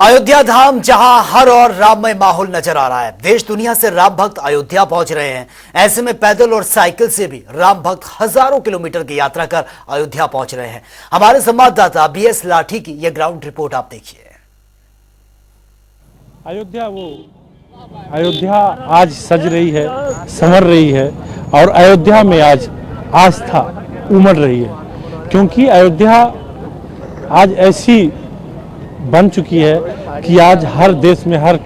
अयोध्या धाम जहां हर और राममय माहौल नजर आ रहा है। देश दुनिया से राम भक्त अयोध्या पहुंच रहे हैं। ऐसे में पैदल और साइकिल से भी राम भक्त हजारों किलोमीटर की यात्रा कर अयोध्या पहुंच रहे हैं। हमारे संवाददाता बीएस लाठी की यह ग्राउंड रिपोर्ट आप देखिए। अयोध्या आज सज रही है, संवर रही है और अयोध्या में आज आस्था उमड़ रही है, क्योंकि अयोध्या आज ऐसी बन चुकी है कि आज हर देश में हर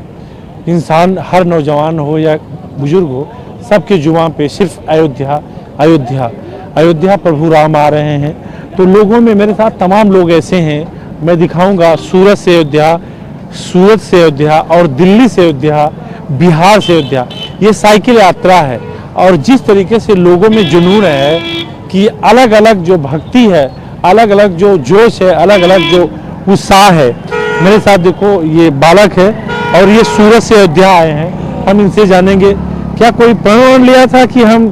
इंसान, हर नौजवान हो या बुजुर्ग हो, सबके जुबान पे सिर्फ अयोध्या अयोध्या अयोध्या प्रभु राम आ रहे हैं। तो लोगों में मेरे साथ तमाम लोग ऐसे हैं, मैं दिखाऊंगा। सूरत से अयोध्या और दिल्ली से अयोध्या, बिहार से अयोध्या, ये साइकिल यात्रा है। और जिस तरीके से लोगों में जुनून है कि अलग अलग जो भक्ति है, अलग अलग जो जोश है, अलग अलग जो उत्साह है। मेरे साथ देखो, ये बालक है और ये सूरत से अयोध्या आए हैं। हम इनसे जानेंगे क्या कोई प्रण लिया था कि हम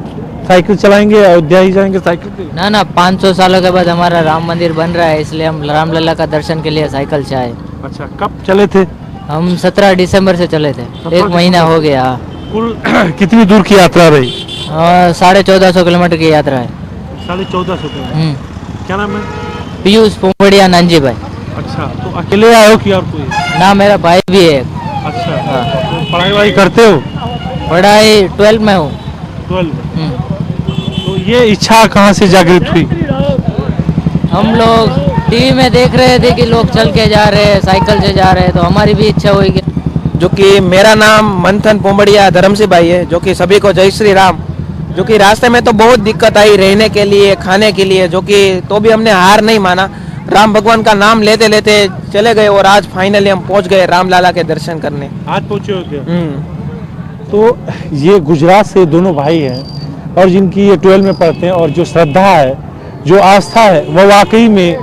साइकिल चलाएंगे, अयोध्या ही जाएंगे साइकिल पे? ना 500 सालों के बाद हमारा राम मंदिर बन रहा है, इसलिए हम रामलला का दर्शन के लिए साइकिल से आए। अच्छा, कब चले थे? हम 17 दिसंबर से चले थे, एक महीना हो गया। कुल कितनी दूर की यात्रा रही? 1450 किलोमीटर की यात्रा है। 1450 किलोमीटर। क्या नाम है? पीयूष पोमड़िया नानजी भाई। अच्छा, तो अकेले आए हो कि और कोई? ना, मेरा भाई भी है। अच्छा, तो पढ़ाई वढ़ाई करते हो? पढ़ाई 12 में हूँ। 12। तो ये इच्छा कहाँ से जागृत हुई? हम लोग टीवी में देख रहे थे कि लोग चल के जा रहे हैं, साइकिल से जा रहे हैं, तो हमारी भी इच्छा हुई कि जो कि मेरा नाम मंथन पोमड़िया धर्मसिंह भाई है, जो कि सभी को जय श्री राम। जो कि रास्ते में तो बहुत दिक्कत आई, रहने के लिए, खाने के लिए, जो कि तो भी हमने हार नहीं माना। राम भगवान का नाम लेते लेते चले गए और आज फाइनली हम पहुंच गए रामलला के दर्शन करने। आज पहुंचे हो क्या? तो ये गुजरात से दोनों भाई हैं और जिनकी ये 12 में पढ़ते हैं, और जो श्रद्धा है, जो आस्था है, वो वाकई में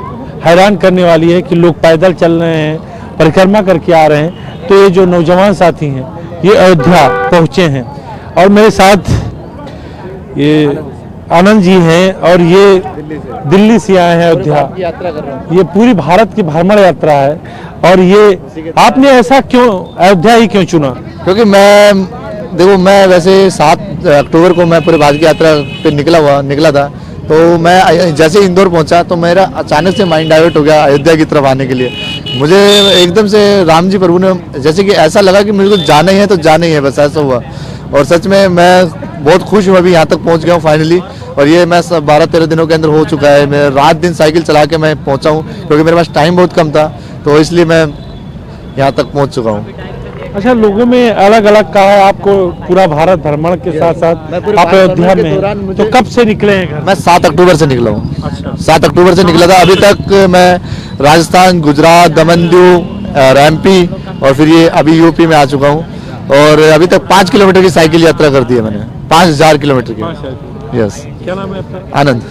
हैरान करने वाली है कि लोग पैदल चल रहे हैं, परिक्रमा करके आ रहे हैं। तो ये जो नौजवान साथी हैं, ये अयोध्या पहुँचे हैं और मेरे साथ ये आनंद जी हैं और ये दिल्ली से आए हैं अयोध्या। ये पूरी भारत की भ्रमण यात्रा है। और ये आपने ऐसा क्यों अयोध्या ही क्यों चुना? क्योंकि मैं वैसे 7 अक्टूबर को मैं पूरे भारत की यात्रा पे निकला था। तो मैं जैसे इंदौर पहुंचा तो मेरा अचानक से माइंड डाइवर्ट हो गया अयोध्या की तरफ आने के लिए। मुझे एकदम से राम जी प्रभु ने जैसे कि ऐसा लगा कि मुझे को जाना ही है तो जाना ही है, बस ऐसा हुआ। और सच में मैं बहुत खुश हूँ, अभी यहाँ तक पहुँच गया हूँ फाइनली। और ये मैं 12-13 दिनों के अंदर हो चुका है। मैं रात दिन साइकिल चला के मैं पहुँचा हूँ, क्योंकि मेरे पास टाइम बहुत कम था, तो इसलिए मैं यहाँ तक पहुँच चुका हूँ। अच्छा, लोगों में अलग अलग कहा है आपको पूरा भारत भ्रमण के साथ साथ आप अयोध्या में हैं। तो कब से निकले हैं घर? मैं 7 अक्टूबर से निकला हूँ। अच्छा, 7 अक्टूबर से निकला था। अभी तक मैं राजस्थान, गुजरात, दमन दीव और एमपी और फिर ये अभी यूपी में आ चुका हूँ। और अभी तक 5 किलोमीटर की साइकिल यात्रा कर दी है मैंने, 5000 किलोमीटर की। यस। क्या नाम है आपका? आनंद।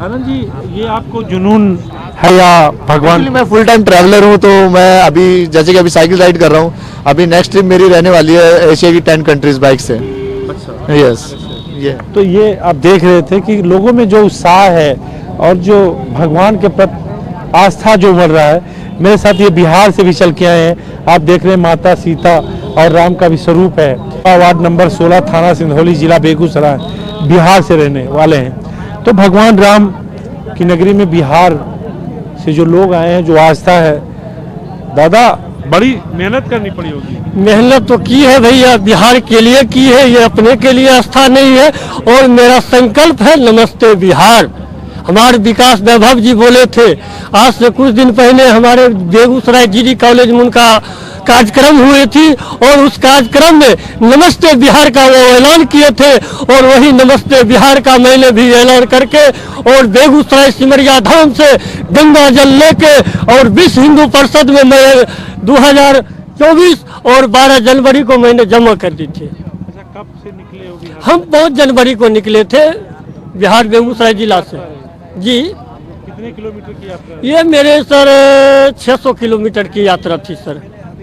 आनंद जी, ये आपको जुनून है या भगवान? मैं फुल टाइम ट्रैवलर हूँ, तो मैं अभी जैसे कि अभी साइकिल राइड कर रहा हूँ। अभी नेक्स्ट ट्रिप मेरी रहने वाली है एशिया की 10 कंट्रीज बाइक से। अच्छा, यस। ये तो ये आप देख रहे थे कि लोगों में जो उत्साह है और जो भगवान के प्रति आस्था जो बढ़ रहा है। मेरे साथ ये बिहार से भी चल के आए हैं। आप देख रहे हैं माता सीता और राम का भी स्वरूप है। वार्ड नंबर 16, थाना सिंधौली, जिला बेगूसराय, बिहार से रहने वाले हैं। तो भगवान राम की नगरी में बिहार से जो लोग आए हैं, जो आस्था है, दादा बड़ी मेहनत करनी पड़ी होगी। मेहनत तो की है भैया, बिहार के लिए की है, ये अपने के लिए आस्था नहीं है। और मेरा संकल्प है नमस्ते बिहार। हमारे विकास वैभव जी बोले थे, आज से कुछ दिन पहले हमारे बेगूसराय जीडी कॉलेज में उनका कार्यक्रम हुए थी और उस कार्यक्रम में नमस्ते बिहार का वो ऐलान किए थे। और वही नमस्ते बिहार का मैंने भी ऐलान करके और बेगूसराय सिमरिया धाम से गंगा जल लेके और विश्व हिंदू परिषद में मैं 2024 और 12 जनवरी को मैंने जमा कर दी थी। अच्छा, कब से निकले हो बिहार? हम 5 जनवरी को निकले थे बिहार बेगूसराय जिला से। जी। कितने किलोमीटर की यात्रा? ये मेरे सर 600 किलोमीटर की यात्रा थी सर।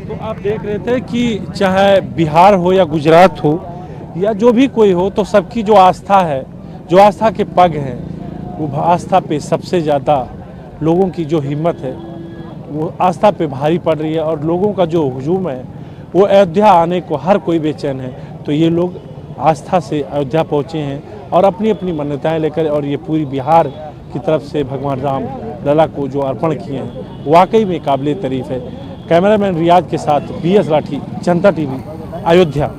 तो आप देख रहे थे कि चाहे बिहार हो या गुजरात हो या जो भी कोई हो, तो सबकी जो आस्था है, जो आस्था के पग हैं, वो आस्था पे सबसे ज़्यादा लोगों की जो हिम्मत है वो आस्था पे भारी पड़ रही है और लोगों का जो हुजूम है वो अयोध्या आने को हर कोई बेचैन है। तो ये लोग आस्था से अयोध्या पहुँचे हैं और अपनी अपनी मान्यताएं लेकर, और ये पूरी बिहार की तरफ से भगवान राम लला को जो अर्पण किए हैं वाकई में काबिल तारीफ है। कैमरामैन रियाज के साथ BS लाठी, जनता TV, अयोध्या।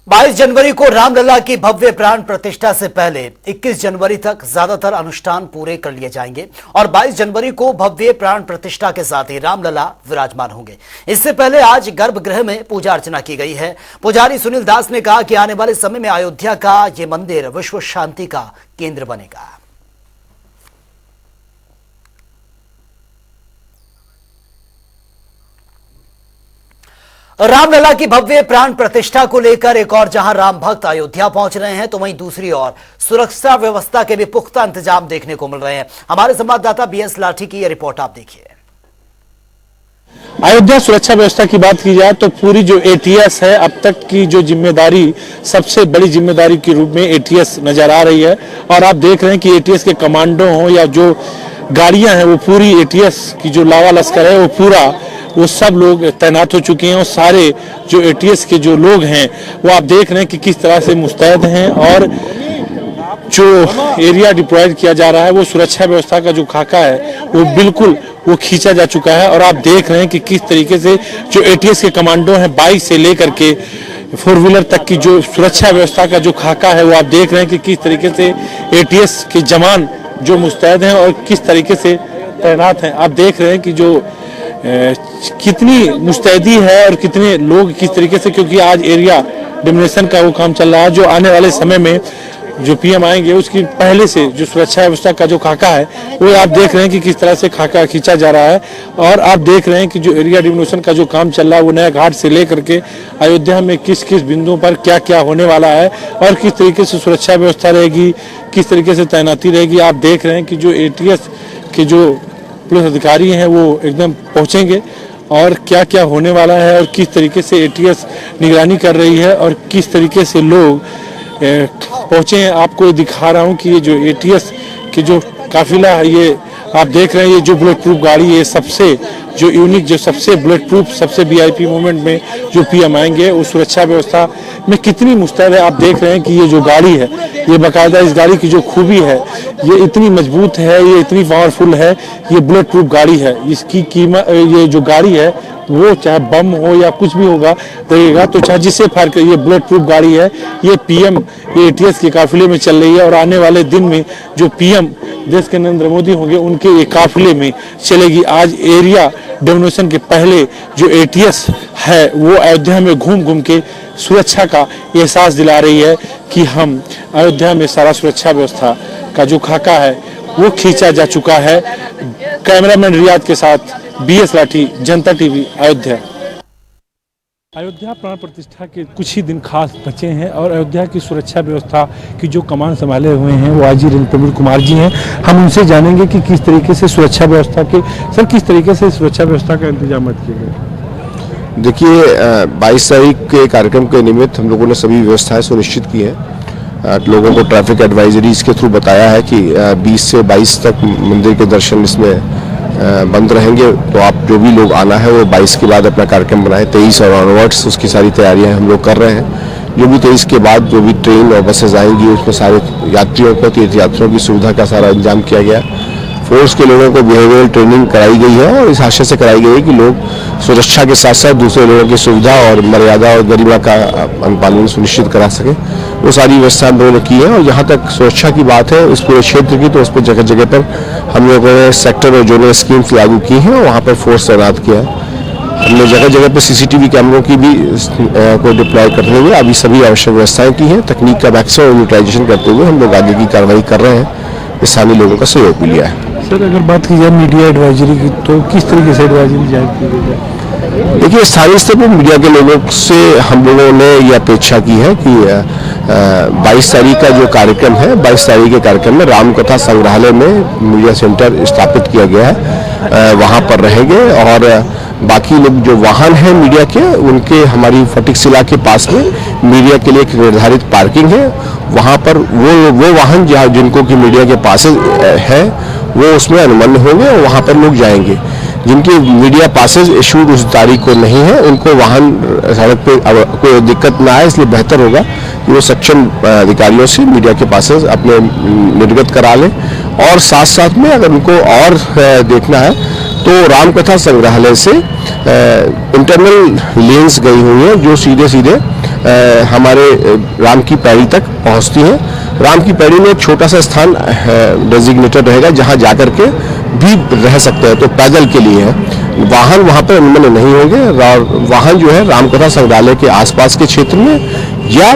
22 जनवरी को रामलला की भव्य प्राण प्रतिष्ठा से पहले 21 जनवरी तक ज्यादातर अनुष्ठान पूरे कर लिए जाएंगे और 22 जनवरी को भव्य प्राण प्रतिष्ठा के साथ ही रामलला विराजमान होंगे। इससे पहले आज गर्भगृह में पूजा अर्चना की गई है। पुजारी सुनील दास ने कहा कि आने वाले समय में अयोध्या का ये मंदिर विश्व शांति का केंद्र बनेगा। रामलला की भव्य प्राण प्रतिष्ठा को लेकर एक और जहां राम भक्त अयोध्या पहुंच रहे हैं, तो वहीं दूसरी ओर सुरक्षा व्यवस्था के भी पुख्ता इंतजाम देखने को मिल रहे हैं। हमारे संवाददाता BS लाठी की यह रिपोर्ट आप देखिए। अयोध्या सुरक्षा व्यवस्था की बात की जाए तो पूरी जो ATS है, अब तक की जो जिम्मेदारी, सबसे बड़ी जिम्मेदारी के रूप में ATS नजर आ रही है। और आप देख रहे हैं कि ATS के कमांडो हो या जो गाड़ियां हैं, वो पूरी ATS की जो लावा लश्कर है वो सब लोग तैनात हो चुके हैं। और सारे जो ATS के जो लोग हैं वो आप देख रहे हैं कि किस तरह से मुस्तैद हैं। और जो एरिया डिप्लॉयड किया जा रहा है, वो सुरक्षा व्यवस्था का जो खाका है वो बिल्कुल वो खींचा जा चुका है। और आप देख रहे हैं कि किस तरीके से जो ATS के कमांडो हैं, बाइक से लेकर के 4 व्हीलर तक की जो सुरक्षा व्यवस्था का जो खाका है, वो आप देख रहे हैं कि किस तरीके से ATS के जवान जो मुस्तैद हैं और किस तरीके से तैनात हैं। आप देख रहे हैं कि जो कितनी मुस्तैदी है और कितने लोग किस तरीके से, क्योंकि आज एरिया डिमिनेशन का वो काम चल रहा है। जो आने वाले समय में जो PM आएंगे उसकी पहले से जो सुरक्षा व्यवस्था का जो खाका है वो आप देख रहे हैं कि किस तरह से खाका खींचा जा रहा है। और आप देख रहे हैं कि जो एरिया डिमिनेशन का जो काम चल रहा है वो नया घाट से लेकर के अयोध्या में किस किस बिंदुओं पर क्या क्या होने वाला है और किस तरीके से सुरक्षा व्यवस्था रहेगी, किस तरीके से तैनाती रहेगी। आप देख रहे हैं कि जो ATS के जो पुलिस अधिकारी हैं वो एकदम पहुंचेंगे और क्या क्या होने वाला है और किस तरीके से ATS निगरानी कर रही है और किस तरीके से लोग पहुंचे हैं। आपको दिखा रहा हूं कि ये जो ATS की जो काफिला है, ये आप देख रहे हैं, ये जो बुलेट प्रूफ गाड़ी है, सबसे जो यूनिक, जो सबसे बुलेट प्रूफ, सबसे VIP मूवमेंट में जो PM आएंगे, उस सुरक्षा व्यवस्था में कितनी मुस्तैद है। आप देख रहे हैं कि ये जो गाड़ी है, ये बाकायदा इस गाड़ी की जो खूबी है, ये इतनी मजबूत है, ये इतनी पावरफुल है, ये बुलेट प्रूफ गाड़ी है। इसकी कीमत, ये जो गाड़ी है वो चाहे बम हो या कुछ भी होगा रहेगा, तो चाहे जिससे फायर कर, ये बुलेट प्रूफ गाड़ी है। ये PM, ये ATS के काफिले में चल रही है और आने वाले दिन में जो PM देश के नरेंद्र मोदी होंगे, उनके ये काफिले में चलेगी। आज एरिया डोमिनेशन के पहले जो ATS है वो अयोध्या में घूम घूम के सुरक्षा का एहसास दिला रही है कि हम अयोध्या में सारा सुरक्षा व्यवस्था का जो खाका है वो खींचा जा चुका है। कैमरामैन रियाज के साथ BS लाठी, जनता TV, अयोध्या। अयोध्या प्राण प्रतिष्ठा के कुछ ही दिन खास बचे हैं और अयोध्या की सुरक्षा व्यवस्था की जो कमान संभाले हुए हैं वो IG रेंज प्रवीण कुमार जी हैं। हम उनसे जानेंगे कि किस तरीके से सुरक्षा व्यवस्था के, सर किस तरीके से सुरक्षा व्यवस्था का इंतजाम किए गए। देखिए, 22 तारीख के कार्यक्रम के निमित्त हम लोगों ने सभी व्यवस्थाएं सुनिश्चित की हैं। लोगों को ट्रैफिक एडवाइजरीज के थ्रू बताया है कि 20 से 22 तक मंदिर के दर्शन इसमें बंद रहेंगे, तो आप जो भी लोग आना है वो 22 के बाद अपना कार्यक्रम बनाएं। 23 और ऑनवर्ड्स उसकी सारी तैयारियां हम लोग कर रहे हैं। जो भी 23 के बाद जो भी ट्रेन और बसेज आएंगी उसमें सारे यात्रियों को, तीर्थयात्रियों की सुविधा का सारा इंतजाम किया गया। फोर्स के लोगों को बिहेवियरल ट्रेनिंग कराई गई है और इस आशय से कराई गई है कि लोग सुरक्षा के साथ साथ दूसरे लोगों की सुविधा और मर्यादा और गरिमा का अनुपालन सुनिश्चित करा सके, वो सारी व्यवस्था हम लोगों ने की है। और जहाँ तक सुरक्षा की बात है इस पूरे क्षेत्र की, तो उस पर जगह जगह पर हम लोगों ने सेक्टर और जोनल स्कीम्स लागू की हैं और वहाँ पर फोर्स तैनात किया है। हमने जगह जगह पर CCTV कैमरों की भी को डिप्लॉय करते हुए अभी सभी आवश्यक व्यवस्थाएं की हैं। तकनीक का मैक्सिमम यूटिलाइजेशन करते हुए हम लोग आगे की कार्रवाई कर रहे हैं। स्थानीय लोगों का सहयोग भी लिया है। सर अगर बात की जाए मीडिया एडवाइजरी की, तो किस तरीके से एडवाइजरी जारी की गई है। देखिए, स्थानीय स्तर पर मीडिया के लोगों से हम लोगों ने ये अपेक्षा की है कि 22 तारीख का जो कार्यक्रम है, 22 तारीख के कार्यक्रम में रामकथा संग्रहालय में मीडिया सेंटर स्थापित किया गया है, वहाँ पर रहेंगे। और बाकी लोग जो वाहन हैं मीडिया के, उनके हमारी फटिकशिला के पास में मीडिया के लिए एक निर्धारित पार्किंग है, वहाँ पर वो वाहन जहाँ जिनको कि मीडिया के पास है वो उसमें अनुमन्य होंगे और वहाँ पर लोग जाएंगे। जिनकी मीडिया पासेज इशूड उस तारीख को नहीं है, उनको वाहन सड़क पे कोई दिक्कत ना आए, इसलिए बेहतर होगा कि वो सक्षम अधिकारियों से मीडिया के पासेज अपने निर्गत करा लें। और साथ साथ में अगर उनको और देखना है तो रामकथा संग्रहालय से इंटरनल लेन्स गई हुई हैं जो सीधे सीधे हमारे राम की पैड़ी तक पहुंचती हैं। राम की पैड़ी में एक छोटा सा स्थान डेजिग्नेटेड रहेगा जहां जाकर के भी रह सकते हैं, तो पैदल के लिए है। वाहन वहां पर अनुमन्य नहीं होंगे। वाहन जो है रामकथा संग्रहालय के आसपास के क्षेत्र में या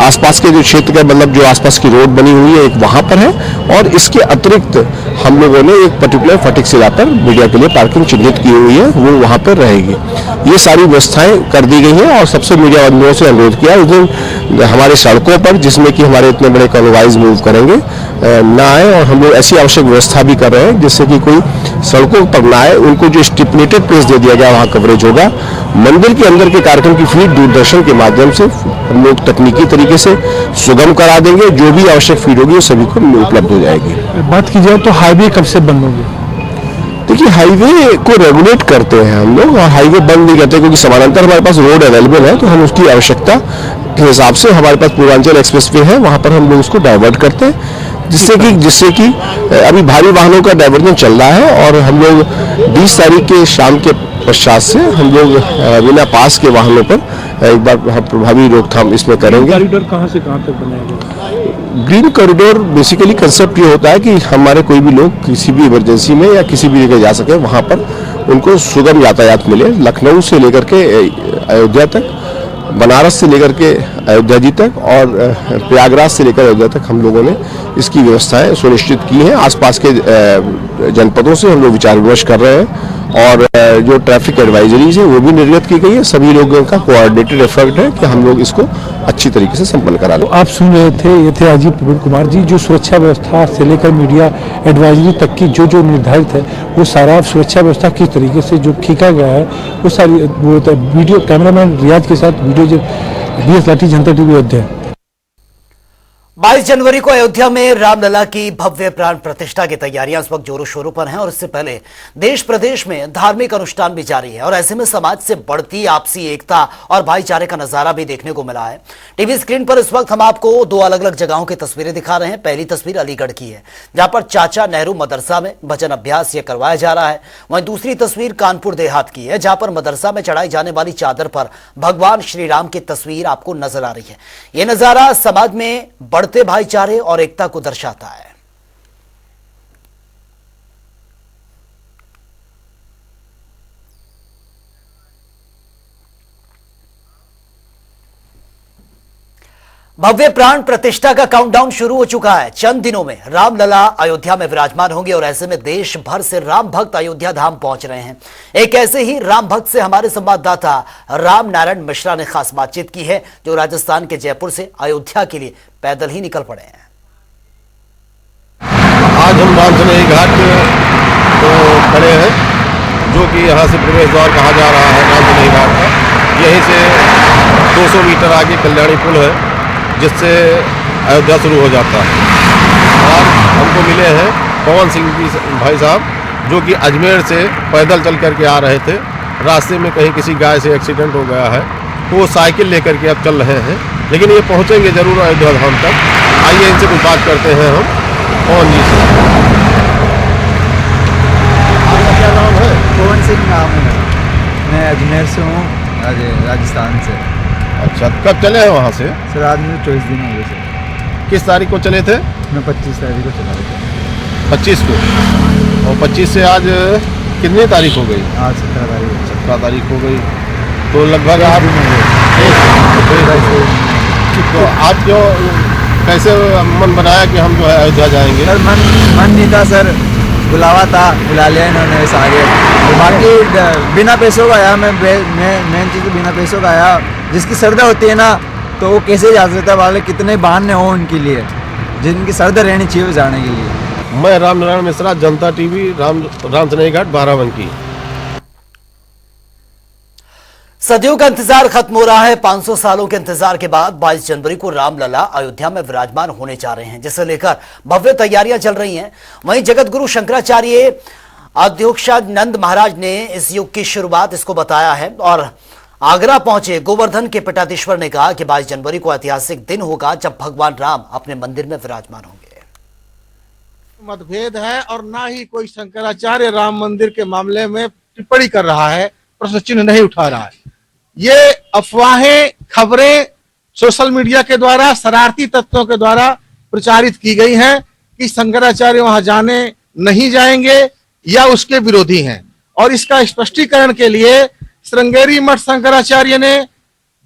आसपास के जो क्षेत्र का मतलब जो आसपास की रोड बनी हुई है एक वहां पर है, और इसके अतिरिक्त हम लोगों ने एक पर्टिकुलर फटिक शिला पर मीडिया के लिए पार्किंग चिन्हित की हुई है, वो वहां पर रहेगी। ये सारी व्यवस्थाएं कर दी गई हैं और सबसे मीडिया बंधुओं से अनुरोध किया उस दिन हमारे सड़कों पर, जिसमें कि हमारे इतने बड़े कॉन्वॉयज मूव करेंगे, ना आए। और हम लोग ऐसी आवश्यक व्यवस्था भी कर रहे हैं जिससे कि कोई सड़कों पर ना आए। उनको जो स्टिपुलेटेड प्लेस दे दिया गया वहाँ कवरेज होगा। मंदिर के अंदर के कार्यक्रम की फीड दूरदर्शन के माध्यम से हम लोग तकनीकी तरीके से सुगम करा देंगे। जो भी आवश्यक फीड होगी वो सभी को उपलब्ध हो जाएगी। बात की जाए तो हाईवे कब से बंद होगी? देखिए, हाईवे को रेगुलेट करते हैं हम लोग और हाईवे बंद नहीं करते, क्योंकि समानांतर हमारे पास रोड अवेलेबल है, तो हम उसकी आवश्यकता के हिसाब से हमारे पास पूर्वांचल एक्सप्रेस वे है, वहाँ पर हम लोग उसको डाइवर्ट करते हैं, जिससे कि अभी भारी वाहनों का डाइवर्जन चल रहा है। और हम लोग 20 तारीख के शाम के पश्चात से हम लोग बिना पास के वाहनों पर एक बार प्रभावी रोकथाम इसमें करेंगे। कॉरिडोर कहाँ से कहाँ तक बनाएगा? ग्रीन कॉरिडोर बेसिकली कंसेप्ट ये होता है कि हमारे कोई भी लोग किसी भी इमरजेंसी में या किसी भी जगह जा सके, वहाँ पर उनको सुगम यातायात मिले। लखनऊ से लेकर के अयोध्या तक, बनारस से लेकर के अयोध्या जी तक और प्रयागराज से लेकर अयोध्या तक हम लोगों ने इसकी व्यवस्थाएं सुनिश्चित की हैं। आसपास के जनपदों से हम लोग विचार विमर्श कर रहे हैं और जो ट्रैफिक एडवाइजरीज है वो भी निर्गत की गई है। सभी लोगों का कोऑर्डिनेटेड एफर्ट है कि हम लोग इसको अच्छी तरीके से संपन्न करा लें। आप सुन रहे थे, ये थे अजीत प्रवीण कुमार जी, जो सुरक्षा व्यवस्था से लेकर मीडिया एडवाइजरी तक की जो निर्धारित है वो सारा सुरक्षा व्यवस्था किस तरीके से जो खींचा गया है वो सारी वो वीडियो कैमरामैन रियाज के साथ वीडियो BS लाठी, जनता टीवी अयोध्या। 22 जनवरी को अयोध्या में रामलला की भव्य प्राण प्रतिष्ठा की तैयारियां इस वक्त जोरों शोरों पर हैं और इससे पहले देश प्रदेश में धार्मिक अनुष्ठान भी जारी है और ऐसे में समाज से बढ़ती आपसी एकता और भाईचारे का नजारा भी देखने को मिला है। टीवी स्क्रीन पर इस वक्त हम आपको दो अलग अलग जगहों की तस्वीरें दिखा रहे हैं। पहली तस्वीर अलीगढ़ की है, जहां पर चाचा नेहरू मदरसा में भजन अभ्यास यह करवाया जा रहा है। वहीं दूसरी तस्वीर कानपुर देहात की है, जहां पर मदरसा में चढ़ाई जाने वाली चादर पर भगवान श्री राम की तस्वीर आपको नजर आ रही है। यह नजारा समाज में बढ़ते भाईचारे और एकता को दर्शाता है। भव्य प्राण प्रतिष्ठा का काउंटडाउन शुरू हो चुका है। चंद दिनों में रामलला अयोध्या में विराजमान होंगे और ऐसे में देश भर से राम भक्त अयोध्या धाम पहुंच रहे हैं। एक ऐसे ही राम भक्त से हमारे संवाददाता राम नारायण मिश्रा ने खास बातचीत की है, जो राजस्थान के जयपुर से अयोध्या के लिए पैदल ही निकल पड़े हैं। आज हम रामसनेही घाट तो खड़े हैं, जो कि यहाँ से प्रवेश द्वार कहा जा रहा है रामसनेही घाट का। यहीं से 200 मीटर आगे कल्याणी पुल है, जिससे अयोध्या शुरू हो जाता है। आज हमको मिले हैं पवन सिंह जी भाई साहब, जो कि अजमेर से पैदल चल करके आ रहे थे। रास्ते में कहीं किसी गाय से एक्सीडेंट हो गया है, वो साइकिल लेकर के अब चल रहे हैं, लेकिन ये पहुँचेंगे जरूर अयोध्या धाम तक। आइए इनसे कुछ बात करते हैं हम पवन जी से। आपका क्या नाम है? पवन सिंह नाम है। मैं अजमेर से हूँ, राजस्थान से। अच्छा, कब चले हैं वहाँ से? सर आज मुझे 24 दिन हो गए सर। किस तारीख को चले थे? मैं 25 तारीख को चला था। 25 को, और 25 से आज कितनी तारीख हो गई? आज 17 तारीख। 17 तारीख हो गई, तो लगभग आप तो आज जो कैसे मन बनाया कि हम जो है अयोध्या जाएंगे? सर मन नहीं था सर, बुलावा था, बुला लिया इन्होंने इस आगे। बाकी बिना पैसों का आया, मैं मेन चीज़ बिना पैसों का आया। जिसकी श्रद्धा होती है ना, तो वो कैसे जा सकता है, वाले कितने बहाने हो उनके लिए, जिनकी श्रद्धा रहनी चाहिए जाने के लिए। मैं राम नारायण मिश्रा, जनता टीवी, रामसनेही घाट, बाराबंकी। सदियों का इंतजार खत्म हो रहा है। 500 सालों के इंतजार के बाद 22 जनवरी को रामलला अयोध्या में विराजमान होने जा रहे हैं, जिसे लेकर भव्य तैयारियां चल रही हैं। वहीं जगत गुरु शंकराचार्य अद्योक्षानंद महाराज ने इस युग की शुरुआत इसको बताया है और आगरा पहुंचे गोवर्धन के पीठाधीश्वर ने कहा कि 22 जनवरी को ऐतिहासिक दिन होगा जब भगवान राम अपने मंदिर में विराजमान होंगे। मतभेद है और ना ही कोई शंकराचार्य राम मंदिर के मामले में टिप्पणी कर रहा है, प्रश्न चिन्ह नहीं उठा रहा है। ये अफवाहें, खबरें सोशल मीडिया के द्वारा शरारती तत्वों के द्वारा प्रचारित की गई हैं कि शंकराचार्य वहां जाने नहीं जाएंगे या उसके विरोधी हैं। और इसका स्पष्टीकरण के लिए श्रृंगेरी मठ शंकराचार्य ने,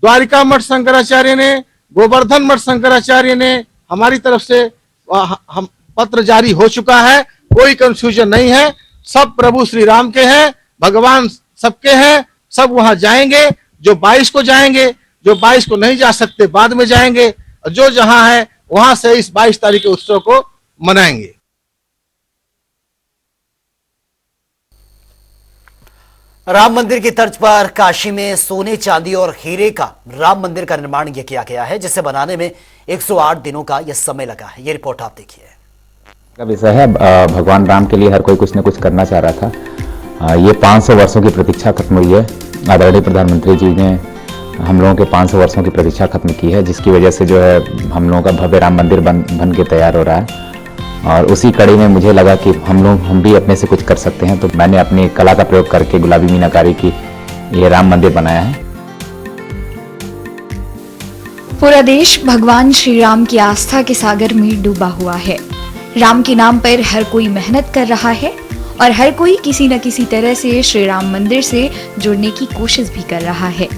द्वारिका मठ शंकराचार्य ने, गोवर्धन मठ शंकराचार्य ने हमारी तरफ से हम पत्र जारी हो चुका है। कोई कंफ्यूजन नहीं है, सब प्रभु श्री राम के हैं, भगवान सबके हैं, सब वहां जाएंगे। जो 22 को जाएंगे, जो 22 को नहीं जा सकते बाद में जाएंगे, और जो जहां है वहां से इस 22 तारीख के उत्सव को मनाएंगे। राम मंदिर की तर्ज पर काशी में सोने, चांदी और हीरे का राम मंदिर का निर्माण यह किया गया है, जिसे बनाने में 108 दिनों का यह समय लगा है। ये रिपोर्ट आप देखिए। का विषय है, भगवान राम के लिए हर कोई कुछ न कुछ करना चाह रहा था। ये 500 वर्षों की प्रतीक्षा खत्म हुई है। आदरणीय प्रधानमंत्री जी ने हम लोगों के 500 वर्षों की प्रतीक्षा खत्म की है, जिसकी वजह से जो है हम लोगों का भव्य राम मंदिर बन के तैयार हो रहा है। और उसी कड़ी में मुझे लगा कि हम भी अपने से कुछ कर सकते हैं, तो मैंने अपनी कला का प्रयोग करके गुलाबी मीनाकारी की ये राम मंदिर बनाया है। पूरा देश भगवान श्री राम की आस्था के सागर में डूबा हुआ है। राम के नाम पर हर कोई मेहनत कर रहा है और हर कोई किसी न किसी तरह से श्री राम मंदिर से जुड़ने की कोशिश भी कर रहा है।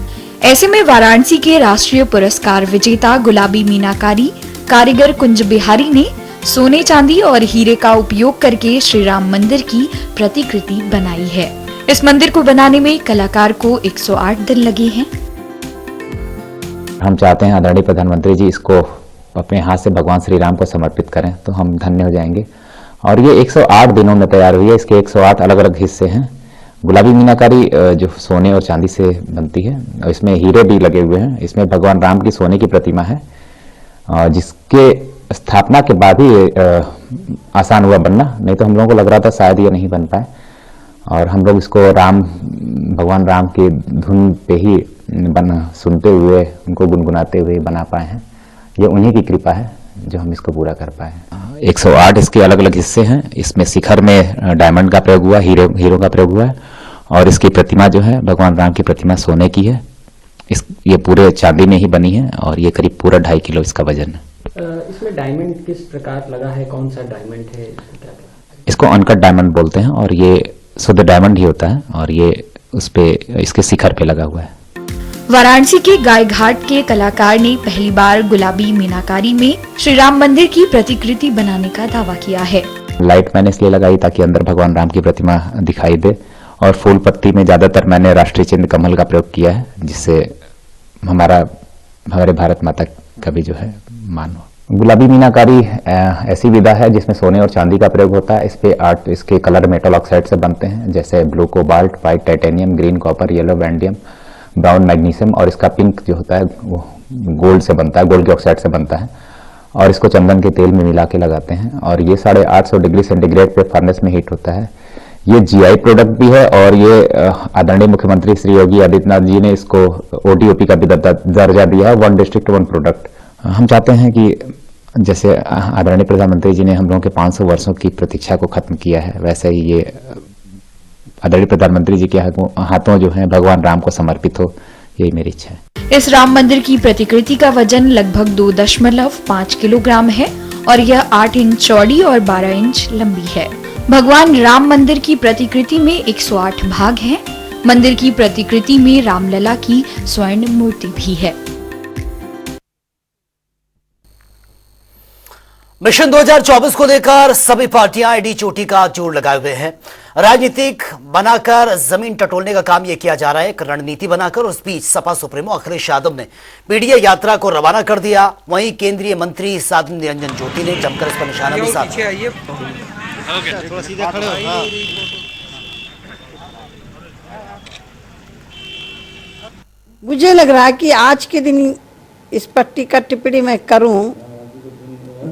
ऐसे में वाराणसी के राष्ट्रीय पुरस्कार विजेता गुलाबी मीनाकारी कारीगर कुंज बिहारी ने सोने, चांदी और हीरे का उपयोग करके श्री राम मंदिर की प्रतिकृति बनाई है। इस मंदिर को बनाने में कलाकार को 108 दिन लगे हैं। हम चाहते हैं आदरणीय प्रधानमंत्री जी इसको अपने हाथ से भगवान श्री राम को समर्पित करें, तो हम धन्य हो जाएंगे। और ये 108 दिनों में तैयार हुई है। इसके 108 अलग अलग हिस्से हैं। गुलाबी मीनाकारी जो सोने और चांदी से बनती है, इसमें हीरे भी लगे हुए हैं। इसमें भगवान राम की सोने की प्रतिमा है, जिसके स्थापना के बाद ही आसान हुआ बनना, नहीं तो हम लोगों को लग रहा था शायद ये नहीं बन पाए। और हम लोग इसको भगवान राम की धुन पे ही सुनते हुए, उनको गुनगुनाते हुए बना पाए हैं। ये उन्हीं की कृपा है जो हम इसको पूरा कर पाए। 108 इसके अलग अलग हिस्से हैं। इसमें शिखर में डायमंड का प्रयोग हुआ, हीरो का प्रयोग हुआ है। और इसकी प्रतिमा जो है, भगवान राम की प्रतिमा सोने की है। ये पूरे चांदी में ही बनी है और ये करीब पूरा 2.5 किलो इसका वजन है। इसमें डायमंड किस प्रकार लगा है, कौन सा डायमंड है? इसको अनकट डायमंड बोलते हैं और ये शुद्ध डायमंड ही होता है। और ये इसके शिखर पे लगा हुआ है। वाराणसी के गाय घाट के कलाकार ने पहली बार गुलाबी मीनाकारी में श्री राम मंदिर की प्रतिकृति बनाने का दावा किया है। लाइट मैंने इसलिए लगाई ताकि अंदर भगवान राम की प्रतिमा दिखाई दे। और फूल पत्ती में ज्यादातर मैंने राष्ट्रीय चिन्ह कमल का प्रयोग किया है, जिससे हमारे भारत माता का भी जो है मान हो। गुलाबी मीनाकारी ऐसी विधा है जिसमें सोने और चांदी का प्रयोग होता है। इसके कलर मेटल ऑक्साइड से बनते हैं, जैसे blue cobalt, white titanium, green copper, yellow vanadium, brown magnesium. और इसका पिंक जो होता है वो गोल्ड से बनता है, गोल्ड के ऑक्साइड से बनता है। और इसको चंदन के तेल में मिला के लगाते हैं और ये 850 डिग्री सेंटीग्रेड पे फर्नेस में हीट होता है। ये जीआई प्रोडक्ट भी है और ये आदरणीय मुख्यमंत्री श्री योगी आदित्यनाथ जी ने इसको ओटीओपी का भी दर्जा दिया है, 1 डिस्ट्रिक्ट 1 प्रोडक्ट। हम चाहते हैं कि जैसे आदरणीय प्रधानमंत्री जी ने हम लोगों के 500 वर्षों की प्रतीक्षा को खत्म किया है, वैसे ही ये आदरणीय प्रधानमंत्री जी के हाथों जो है भगवान राम को समर्पित हो, यही मेरी इच्छा है। इस राम मंदिर की प्रतिकृति का वजन लगभग 2.5 किलोग्राम है और यह 8 इंच चौड़ी और 12 इंच लंबी है। भगवान राम मंदिर की प्रतिकृति में 108 भाग हैं। मंदिर की प्रतिकृति में रामलला की स्वर्ण मूर्ति भी है। मिशन 2024 को लेकर सभी पार्टियां एडी चोटी का जोर लगाए हुए हैं। राजनीतिक बनाकर जमीन टटोलने का काम यह किया जा रहा है, एक रणनीति बनाकर। उस बीच सपा सुप्रीमो अखिलेश यादव ने पीडीए यात्रा को रवाना कर दिया। वहीं केंद्रीय मंत्री साध्वी निरंजन ज्योति ने जमकर इस पर निशाना भी साधा। थोड़ा सीधा खड़े हो। मुझे लग रहा है कि आज के दिन इस पट्टी का टिप्पणी मैं करूं,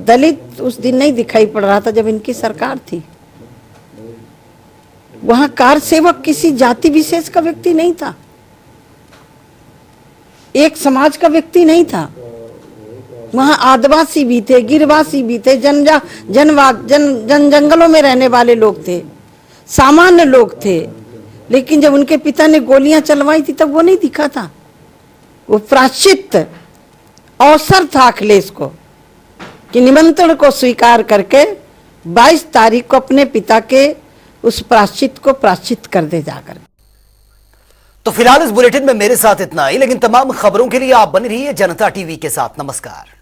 दलित उस दिन नहीं दिखाई पड़ रहा था जब इनकी सरकार थी। वहां कार सेवक किसी जाति विशेष का व्यक्ति नहीं था, एक समाज का व्यक्ति नहीं था। वहां आदिवासी भी थे, गिरवासी भी थे, जंगलों में रहने वाले लोग थे, सामान्य लोग थे। लेकिन जब उनके पिता ने गोलियां चलवाई थी तब वो नहीं दिखा था। वो प्रायश्चित अवसर था अखिलेश को कि निमंत्रण को स्वीकार करके 22 तारीख को अपने पिता के उस प्रायश्चित को प्रायश्चित कर दे जाकर। तो फिलहाल इस बुलेटिन में मेरे साथ इतना ही, लेकिन तमाम खबरों के लिए आप बने रहिए जनता टीवी के साथ। नमस्कार।